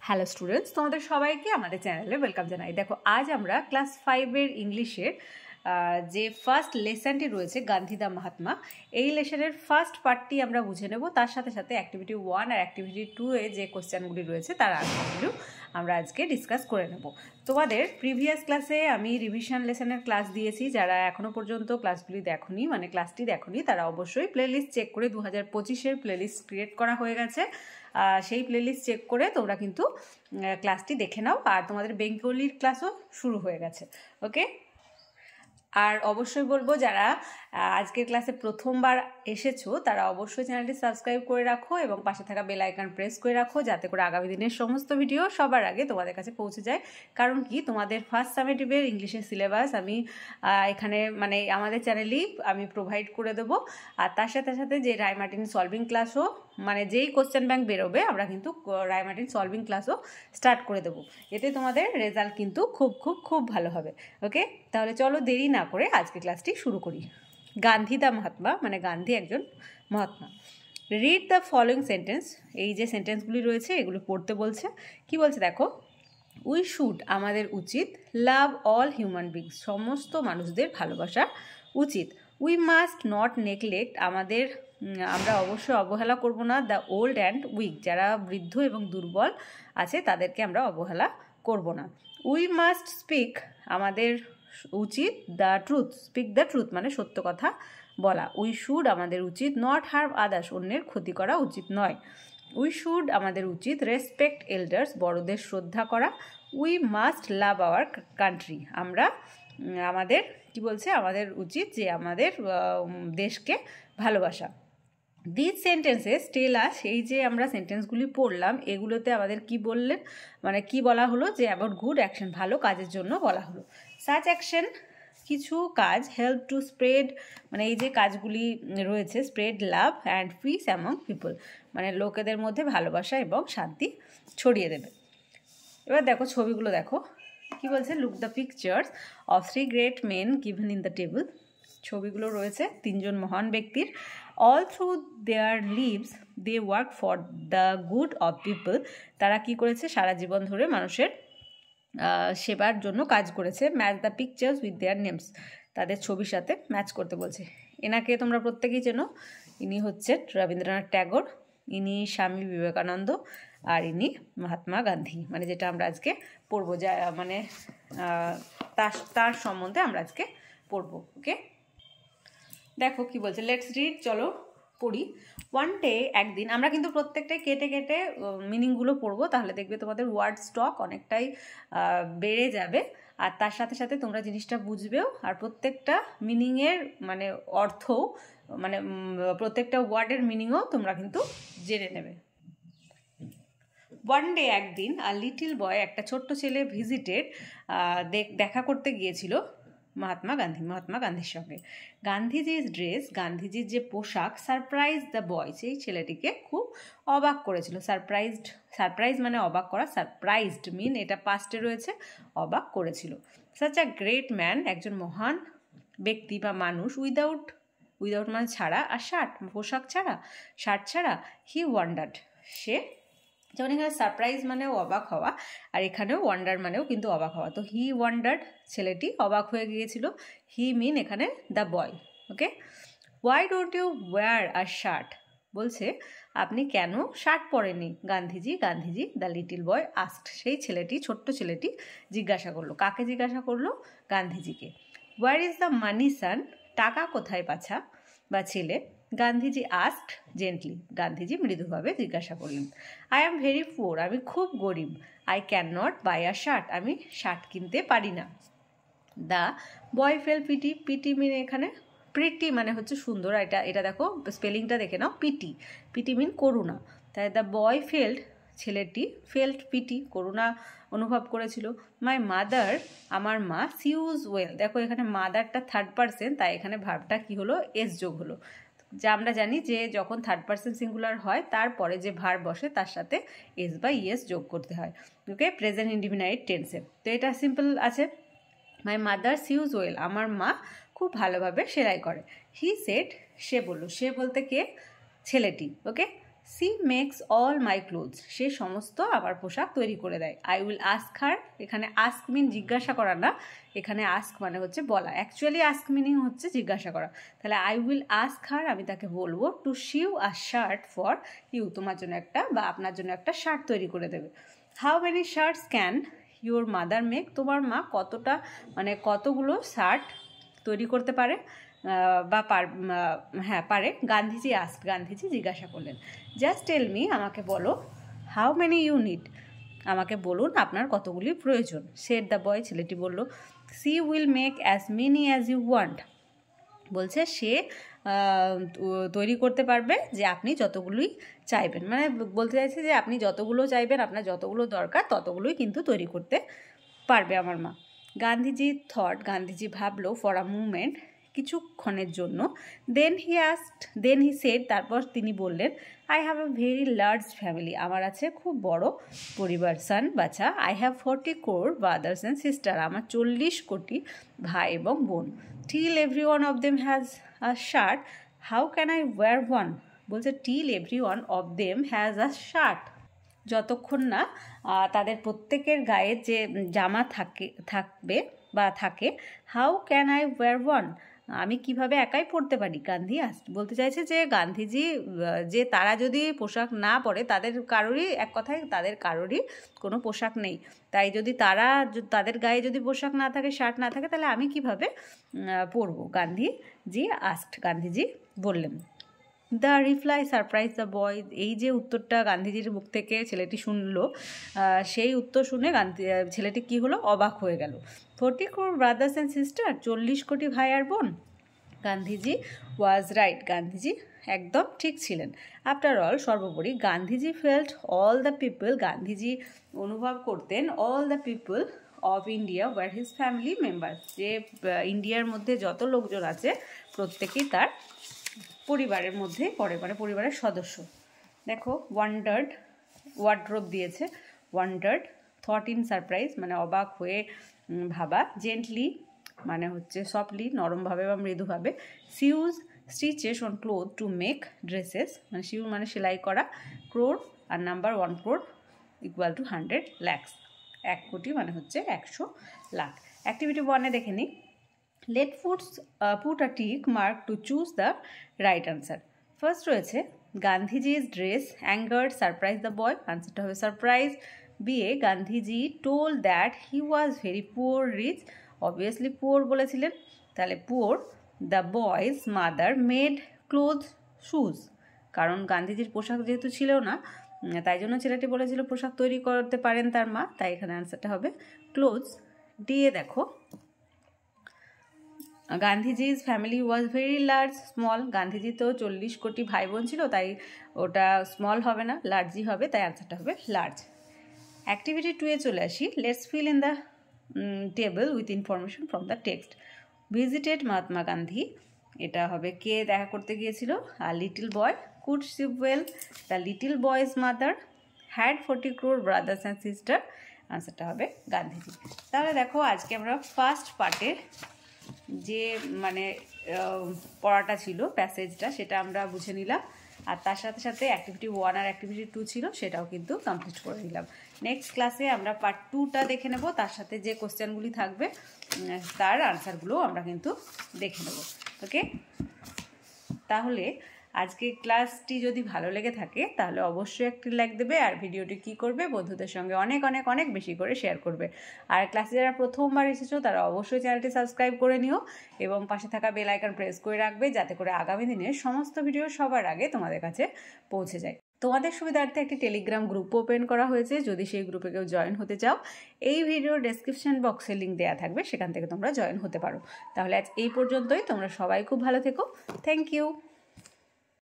Hello students, তোমাদের সবাইকে আমাদের চ্যানেলে ওয়েলকাম জানাই। দেখো, আজ আমরা ক্লাস 5-এর ইংলিশের যে ফার্স্ট লেসনটি রয়েছে গান্ধী দা মহাত্মা, এই লেসনের ফার্স্ট পার্টটি আমরা বুঝে নেব। তার সাথে সাথে অ্যাক্টিভিটি 1 আর অ্যাক্টিভিটি 2-এ যে কোশ্চেনগুলি রয়েছে তার আনসারগুলো আমরা আজকে ডিসকাস করে নেব। তোমাদের প্রিভিয়াস ক্লাসে আমি রিভিশন লেসনের ক্লাস দিয়েছি। যারা এখনও পর্যন্ত ক্লাসগুলি দেখোনি, মানে ক্লাসটি দেখোনি, তারা অবশ্যই প্লেলিস্ট চেক করে 2025-এর প্লেলিস্ট ক্রিয়েট করা হয়ে গেছে। সেই প্লেলিস্ট চেক করে তোমরা কিন্তু ক্লাসটি দেখে নাও। আর তোমাদের বেঙ্গলির ক্লাসও শুরু হয়ে গেছে। ওকে, আর অবশ্যই বলবো যারা আজকের ক্লাসে প্রথমবার এসেছো তারা অবশ্যই চ্যানেলটি সাবস্ক্রাইব করে রাখো এবং পাশে থাকা বেল আইকন প্রেস করে রাখো, যাতে করে আগামী দিনের সমস্ত ভিডিও সবার আগে তোমাদের কাছে পৌঁছে যায়। কারণ কি, তোমাদের ফার্স্ট সামেটিভের ইংলিশের সিলেবাস আমি এখানে মানে আমাদের চ্যানেলেই আমি প্রোভাইড করে দেবো। আর তার সাথে সাথে যে রায়মার্টিন সলভিং ক্লাসও, মানে যেই কোশ্চেন ব্যাংক বেরোবে আমরা কিন্তু রায়মার্টিন সলভিং ক্লাসও স্টার্ট করে দেবো। এতে তোমাদের রেজাল্ট কিন্তু খুব ভালো হবে। ওকে, তাহলে চলো দেরি না করে আজকে ক্লাসটি শুরু করি। গান্ধী দা মহাত্মা, মানে গান্ধী একজন Mahatma. Read the following sentence. এই যে সেন্টেন্সগুলি রয়েছে এগুলো পড়তে বলছে। কি বলছে দেখো, উই শুড, আমাদের উচিত, লাভ অল হিউম্যান বিংস, সমস্ত মানুষদের ভালোবাসা উচিত। উই মাস্ট নট নেগলেক্ট, আমরা অবশ্যই অবহেলা করব না, দ্য ওল্ড অ্যান্ড উইক, যারা বৃদ্ধ এবং দুর্বল আছে তাদেরকে আমরা অবহেলা করব না। উই মাস্ট স্পিক, আমাদের উচিত, the truth, speak the truth মানে সত্য কথা বলা। উই শুড, আমাদের উচিত, নট হার্ম আদার্স, অন্যের ক্ষতি করা উচিত নয়। উই শুড, আমাদের উচিত, রেসপেক্ট এল্ডার্স, বড়দের শ্রদ্ধা করা। We must love our country, আমাদের কি বলছে, আমাদের উচিত যে আমাদের দেশকে ভালোবাসা। দিস সেন্টেন্সেস টেল আস, এই যে আমরা সেন্টেন্সগুলি পড়লাম এগুলোতে আমাদের কি বললেন, মানে কি বলা হলো, যে অ্যাবাউট গুড অ্যাকশন, ভালো কাজের জন্য বলা হলো। সাচ অ্যাকশন, কিছু কাজ, হেল্প টু স্প্রেড, মানে এই যে কাজগুলি রয়েছে, spread love and piece among people, মানে লোকেদের মধ্যে ভালোবাসা এবং শান্তি ছড়িয়ে দেবে। এবার দেখো ছবিগুলো দেখো কি বলছে, look the pictures of 3 great men given in the table. ছবিগুলো রয়েছে 3জন মহান ব্যক্তির। All through their lives they work for the good of people, তারা কি করেছে, সারা জীবন ধরে মানুষের সেবার জন্য কাজ করেছে। Match the pictures with their names, তাদের ছবির সাথে ম্যাচ করতে বলছে। এনাকে তোমরা প্রত্যেকেই চেনো, ইনি হচ্ছেন রবীন্দ্রনাথ ট্যাগর, ইনি স্বামী বিবেকানন্দ, আর ইনি মহাত্মা গান্ধী, মানে যেটা আমরা আজকে পড়বো, যা মানে তার সম্বন্ধে আমরা আজকে পড়বো। ওকে, দেখো কি বলছে, লেটস রিড, চলো পড়ি। ওয়ান ডে, একদিন, আমরা কিন্তু প্রত্যেকটাই কেটে কেটে মিনিংগুলো পড়বো, তাহলে দেখবে তোমাদের ওয়ার্ড স্টক অনেকটাই বেড়ে যাবে। আর তার সাথে সাথে তোমরা জিনিসটা বুঝবেও, আর প্রত্যেকটা মিনিংয়ের মানে অর্থও, মানে প্রত্যেকটা ওয়ার্ডের মিনিংও তোমরা কিন্তু জেনে নেবে। ওয়ান ডে, একদিন, আর লিটিল বয়, একটা ছোট্ট ছেলে, ভিজিটেড, দেখা করতে গিয়েছিল মহাত্মা গান্ধীর সঙ্গে। গান্ধীজির ড্রেস, গান্ধীজির যে পোশাক, সারপ্রাইজ দ্য বয়, সেই ছেলেটিকে খুব অবাক করেছিল। সারপ্রাইজ মানে অবাক করা, সারপ্রাইজড মিন এটা পাস্টে রয়েছে, অবাক করেছিল। সাচ আ গ্রেট ম্যান, একজন মহান ব্যক্তি বা মানুষ, উইদাউট মানে ছাড়া, আর পোশাক ছাড়া, শার্ট ছাড়া, হি ওয়ান্ডার্ড, সে, যেমন এখানে সারপ্রাইজ মানেও অবাক হওয়া, আর এখানেও ওয়ান্ডার মানেও কিন্তু অবাক হওয়া। তো হি ওয়ান্ডার্ড, ছেলেটি অবাক হয়ে গিয়েছিল। হি মিন এখানে the boy. Okay, why don't you wear a shirt, বলছে আপনি কেন শার্ট পরেননি। Gandhiji the little boy asked, সেই ছেলেটি, ছোট্ট ছেলেটি জিজ্ঞাসা করলো। কাকে জিজ্ঞাসা করলো? গান্ধীজিকে। হোয়ার ইজ দ্য মানি সান, টাকা কোথায় বাছা বা ছেলে। গান্ধীজি আস্কড জেন্টলি, গান্ধীজি মৃদুভাবে জিজ্ঞাসা করলেন। আই অ্যাম ভেরি পুয়ার, আমি খুব গরিব। I can not buy a shirt, আমি শার্ট কিনতে পারি না। The boy fell pity, pity mean এখানে প্রিটি মানে হচ্ছে সুন্দর, এটা দেখো স্পেলিংটা দেখে নাও, পিটি মিন করুণা। তাই দ্য বয় ফেল্ড, ছেলেটি, ফেল্ট পিটি, করুণা অনুভব করেছিল। মাই মাদার, আমার মা, সিউজ ওয়েল, দেখো এখানে মাদারটা থার্ড পারসন, তাই এখানে ভার্বটা কি হলো, এস যোগ হলো। যা আমরা জানি যে যখন থার্ড পারসন সিঙ্গুলার হয় তারপরে যে ভার্ব বসে তার সাথে এস বা ইএস যোগ করতে হয়। ওকে, প্রেজেন্ট ইনডিফিনাইট টেন্সে, তো এটা সিম্পল আছে। মাই মাদার সিউজ ওয়েল, আমার মা খুব ভালোভাবে সেলাই করে। হি সেড, সে বলল, সে বলতে কে, ছেলেটি। Okay, she makes all my clothes, সে সমস্ত আমার পোশাক তৈরি করে দেয়। আই উইল আস্ক হার, এখানে আস্ক মিন জিজ্ঞাসা করা না, এখানে আস্ক মানে হচ্ছে বলা, অ্যাকচুয়ালি আস্ক মিনিং হচ্ছে জিজ্ঞাসা করা। তাহলে আই উইল আস্ক হার, আমি তাকে বলবো, to sew a shirt for you, তোমার জন্য একটা বা আপনার জন্য একটা শার্ট তৈরি করে দেবে। How many shirts can your mother make, তোমার মা কতটা মানে কতগুলো শার্ট তৈরি করতে পারে বা হ্যাঁ পারে। গান্ধীজি আস্ক, গান্ধীজি জিজ্ঞাসা করলেন। জাস্ট টেল মি, আমাকে বলো। হাউ মেনি ইউ নিড, আমাকে বলুন আপনার কতগুলি প্রয়োজন। সেড দ্য বয়, ছেলেটি বলল। She will make as many as you want, বলছে সে তৈরি করতে পারবে যে আপনি যতগুলোই চাইবেন, মানে বলতে চাইছে যে আপনি যতগুলো চাইবেন, আপনার যতগুলো দরকার ততগুলোই কিন্তু তৈরি করতে পারবে আমার মা। গান্ধীজি থট, গান্ধীজি ভাবলো, ফর আ মুমেন্ট, কিছুক্ষণের জন্য। দেন হি সেড, তারপর তিনি বললেন, I have a very large family, আমার আছে খুব বড় পরিবার। সান, বাচ্চা। I have 40 crore brothers and sister, আমার 40 কোটি ভাই এবং বোন। Till every one of them has a shirt, how can I wear one, বলছে till every one of them has a shirt, যতক্ষণ না তাদের প্রত্যেকের গায়ে যে জামা থাকবে বা থাকে। How can I wear one, আমি কিভাবে একাই পরতে পারি। গান্ধী বলতে চাইছে যে গান্ধীজি যে তারা যদি পোশাক না পরে, তাদের কারোরই, এক কথায় তাদের কারোরই কোনো পোশাক নেই, তাই যদি তাদের গায়ে যদি পোশাক না থাকে, শার্ট না থাকে, তাহলে আমি কিভাবে পরবো। গান্ধীজি বললেন। দ্য রিপ্লাই সারপ্রাইজ দ্য বয়, এই যে উত্তরটা গান্ধীজির মুখ থেকে ছেলেটি শুনলো, সেই উত্তর শুনে ছেলেটি কি হলো, অবাক হয়ে গেল। 40 crore ব্রাদার্স অ্যান্ড সিস্টার, 40 কোটি ভাই আর বোন। গান্ধীজি ওয়াজ রাইট, গান্ধীজি একদম ঠিক ছিলেন। আফটার অল, সর্বোপরি, Gandhiji felt all the people, Gandhiji অনুভব করতেন all the people of India were his family member, যে ইন্ডিয়ার মধ্যে যত লোকজন আছে প্রত্যেকেই তার পরিবারের মধ্যে পড়ে, মানে পরিবারের সদস্য। দেখো, ওয়ান্ডার্ড, ওয়ার্ড্রোব দিয়েছে, ওয়ান্ডার্ড, থট ইন সারপ্রাইজ মানে অবাক হয়ে ভাবা, জেন্টলি মানে হচ্ছে সফটলি, নরমভাবে বা মৃদুভাবে, sews stitches on cloth to make dresses, মানে সিউ মানে সেলাই করা, ক্রোর আর number 1 crore equal to 100 lakhs, 1 কোটি মানে হচ্ছে 100 লাখ। অ্যাক্টিভিটি 1-এ দেখে নিই। Let put a tick mark to choose the right answer. First রয়েছে Gandhiji's dress angered surprise the boy, আনসারটা হবে surprise. B, Gandhiji told that he was very poor rich, obviously poor বলেছিলেন, তাহলে poor. The boy's mother made cloth shoes, কারণ গান্ধীজির পোশাক যেহেতু ছিল না, তাই জন্য ছেলেটি বলেছিল পোশাক তৈরি করতে পারেন তার মা, তাই এখানে আনসারটা হবে ক্লোথস। দিয়ে দেখো, Gandhiji's family was very large small, Gandhiji তো 40 কোটি ভাই বোন ছিল, তাই ওটা স্মল হবে না, লার্জই হবে, তাই আনসারটা হবে লার্জ। অ্যাক্টিভিটি 2-এ চলে আসি। Let's fill in the table with information from the text. Visited Mahatma Gandhi, এটা হবে কে দেখা করতে গিয়েছিল, আর little boy could see well, the little boy's mother had 40 crore brothers and sister, আনসারটা হবে গান্ধীজি। তাহলে দেখো, আজকে আমরা ফার্স্ট পার্টের যে মানে পড়াটা ছিল, প্যাসেজটা, সেটা আমরা বুঝে নিলাম, আর তার সাথে সাথে অ্যাক্টিভিটি 1 আর অ্যাক্টিভিটি 2 ছিল, সেটাও কিন্তু কমপ্লিট করে নিলাম। নেক্সট ক্লাসে আমরা পার্ট 2টা দেখে নেব, তার সাথে যে কোশ্চেনগুলি থাকবে তার আনসারগুলো আমরা কিন্তু দেখে নেব। ওকে, তাহলে আজকে ক্লাসটি যদি ভালো লেগে থাকে তাহলে অবশ্যই একটি লাইক দেবে, আর ভিডিওটি কি করবে, বন্ধুদের সঙ্গে অনেক অনেক অনেক বেশি করে শেয়ার করবে। আর ক্লাসে যারা প্রথমবার এসেছো তারা অবশ্যই চ্যানেলটি সাবস্ক্রাইব করে নিও এবং পাশে থাকা বেল আইকন প্রেস করে রাখবে, যাতে করে আগামী দিনের সমস্ত ভিডিও সবার আগে তোমাদের কাছে পৌঁছে যায়। তোমাদের সুবিধার্থে একটি টেলিগ্রাম গ্রুপ ওপেন করা হয়েছে, যদি সেই গ্রুপে কেউ জয়েন হতে চাও, এই ভিডিওর ডেসক্রিপশন বক্সে লিঙ্ক দেওয়া থাকবে, সেখান থেকে তোমরা জয়েন হতে পারো। তাহলে আজ এই পর্যন্তই, তোমরা সবাই খুব ভালো থেকো। Thank you.